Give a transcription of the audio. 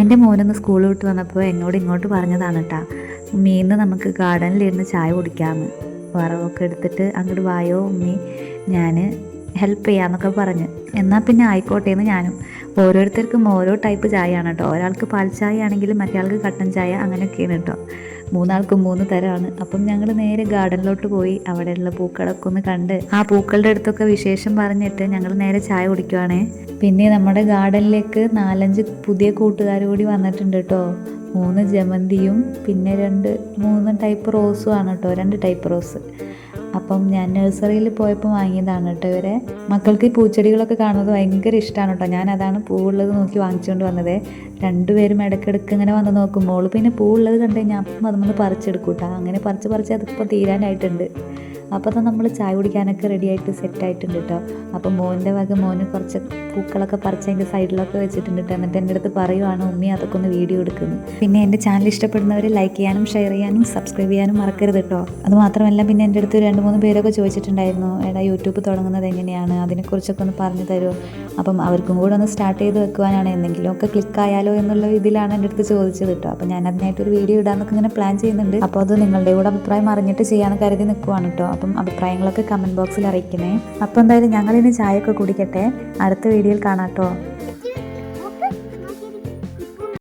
എൻ്റെ മോനൊന്ന് സ്കൂൾ വിട്ട് വന്നപ്പോൾ എന്നോട് ഇങ്ങോട്ട് പറഞ്ഞതാണ് കേട്ടോ, ഉമ്മീന്ന് നമുക്ക് ഗാർഡനിലിരുന്ന് ചായ കുടിക്കാമെന്ന്. വറവൊക്കെ എടുത്തിട്ട് അങ്ങോട്ട് വായോ ഉമ്മി, ഞാൻ ഹെൽപ്പ് ചെയ്യാമെന്നൊക്കെ പറഞ്ഞ്. എന്നാൽ പിന്നെ ആയിക്കോട്ടെ എന്ന് ഞാനും. ഓരോരുത്തർക്കും ഓരോ ടൈപ്പ് ചായയാണ് കേട്ടോ. ഒരാൾക്ക് പാൽ ചായ ആണെങ്കിലും മറ്റേ കട്ടൻ ചായ, അങ്ങനെയൊക്കെയാണ് കേട്ടോ. മൂന്നാൾക്കും മൂന്ന് തരമാണ്. അപ്പം ഞങ്ങൾ നേരെ ഗാർഡനിലോട്ട് പോയി അവിടെയുള്ള പൂക്കളൊക്കെ ഒന്ന് കണ്ട് ആ പൂക്കളുടെ അടുത്തൊക്കെ വിശേഷം പറഞ്ഞിട്ട് ഞങ്ങൾ നേരെ ചായ കുടിക്കുവാണേ. പിന്നെ നമ്മുടെ ഗാർഡനിലേക്ക് 4-5 പുതിയ കൂട്ടുകാർ കൂടി വന്നിട്ടുണ്ട് കേട്ടോ. 3 ജമന്തിയും പിന്നെ 3 ടൈപ്പ് റോസും ആണ് കേട്ടോ. 2 ടൈപ്പ് റോസ്. അപ്പം ഞാൻ നഴ്സറിയിൽ പോയപ്പോൾ വാങ്ങിയതാണ് കേട്ടോ ഇവരെ. മക്കൾക്ക് ഈ പൂച്ചെടികളൊക്കെ കാണുന്നത് ഭയങ്കര ഇഷ്ടമാണ് കേട്ടോ. ഞാൻ അതാണ് പൂവുള്ളത് നോക്കി വാങ്ങിച്ചുകൊണ്ട് വന്നത്. രണ്ടുപേരും ഇടയ്ക്കിടയ്ക്ക് ഇങ്ങനെ വന്ന് നോക്കും. മോള് പിന്നെ പൂവുള്ളത് കണ്ടു കഴിഞ്ഞാൽ അപ്പം അതൊന്ന് പറിച്ചെടുക്കും കേട്ടോ. അങ്ങനെ പറിച്ച് അതിപ്പോൾ തീരാനായിട്ടുണ്ട്. അപ്പോൾ തന്നെ നമ്മൾ ചായ കുടിക്കാനൊക്കെ റെഡിയായിട്ട് സെറ്റായിട്ടുണ്ട് കേട്ടോ. അപ്പം മോൻ്റെ മോന് കുറച്ച് പൂക്കളൊക്കെ പറിച്ച് അതിൻ്റെ സൈഡിലൊക്കെ വെച്ചിട്ടുണ്ട് കേട്ടോ. എന്നിട്ട് എൻ്റെ അടുത്ത് പറയുവാണ് ഉമ്മി അതൊക്കെ ഒന്ന് വീഡിയോ എടുക്കുന്നു. പിന്നെ എൻ്റെ ചാനൽ ഇഷ്ടപ്പെടുന്നവർ ലൈക്ക് ചെയ്യാനും ഷെയർ ചെയ്യാനും സബ്സ്ക്രൈബ് ചെയ്യാനും മറക്കരുത് കേട്ടോ. അതുമാത്രമല്ല പിന്നെ എൻ്റെ അടുത്ത് 2-3 പേരൊക്കെ ചോദിച്ചിട്ടുണ്ടായിരുന്നു, എടാ യൂട്യൂബ് തുടങ്ങുന്നത് എങ്ങനെയാണ്, അതിനെക്കുറിച്ചൊക്കെ ഒന്ന് പറഞ്ഞു തരുമോ. അപ്പം അവർക്കും കൂടെ ഒന്ന് സ്റ്റാർട്ട് ചെയ്ത് വെക്കുവാനാണ്, എന്തെങ്കിലുമൊക്കെ ക്ലിക്കായാലോ എന്നുള്ള ഇതിലാണ് എൻ്റെ അടുത്ത് ചോദിച്ചത് കേട്ടോ. അപ്പം ഞാൻ അതിനായിട്ടൊരു വീഡിയോ ഇടാമെന്നൊക്കെ ഇങ്ങനെ പ്ലാൻ ചെയ്യുന്നുണ്ട്. അപ്പോൾ അത് നിങ്ങളുടെ കൂടെ അഭിപ്രായം അറിഞ്ഞിട്ട് ചെയ്യാമെന്ന് കരുതി നിൽക്കുവാണ് കേട്ടോ. അപ്പം അഭിപ്രായങ്ങളൊക്കെ കമൻറ്റ് ബോക്സിൽ അറിയിക്കണേ. അപ്പോൾ എന്തായാലും ഞങ്ങളിനി ചായയൊക്കെ കുടിക്കട്ടെ. അടുത്ത വീഡിയോയിൽ കാണാം കേട്ടോ.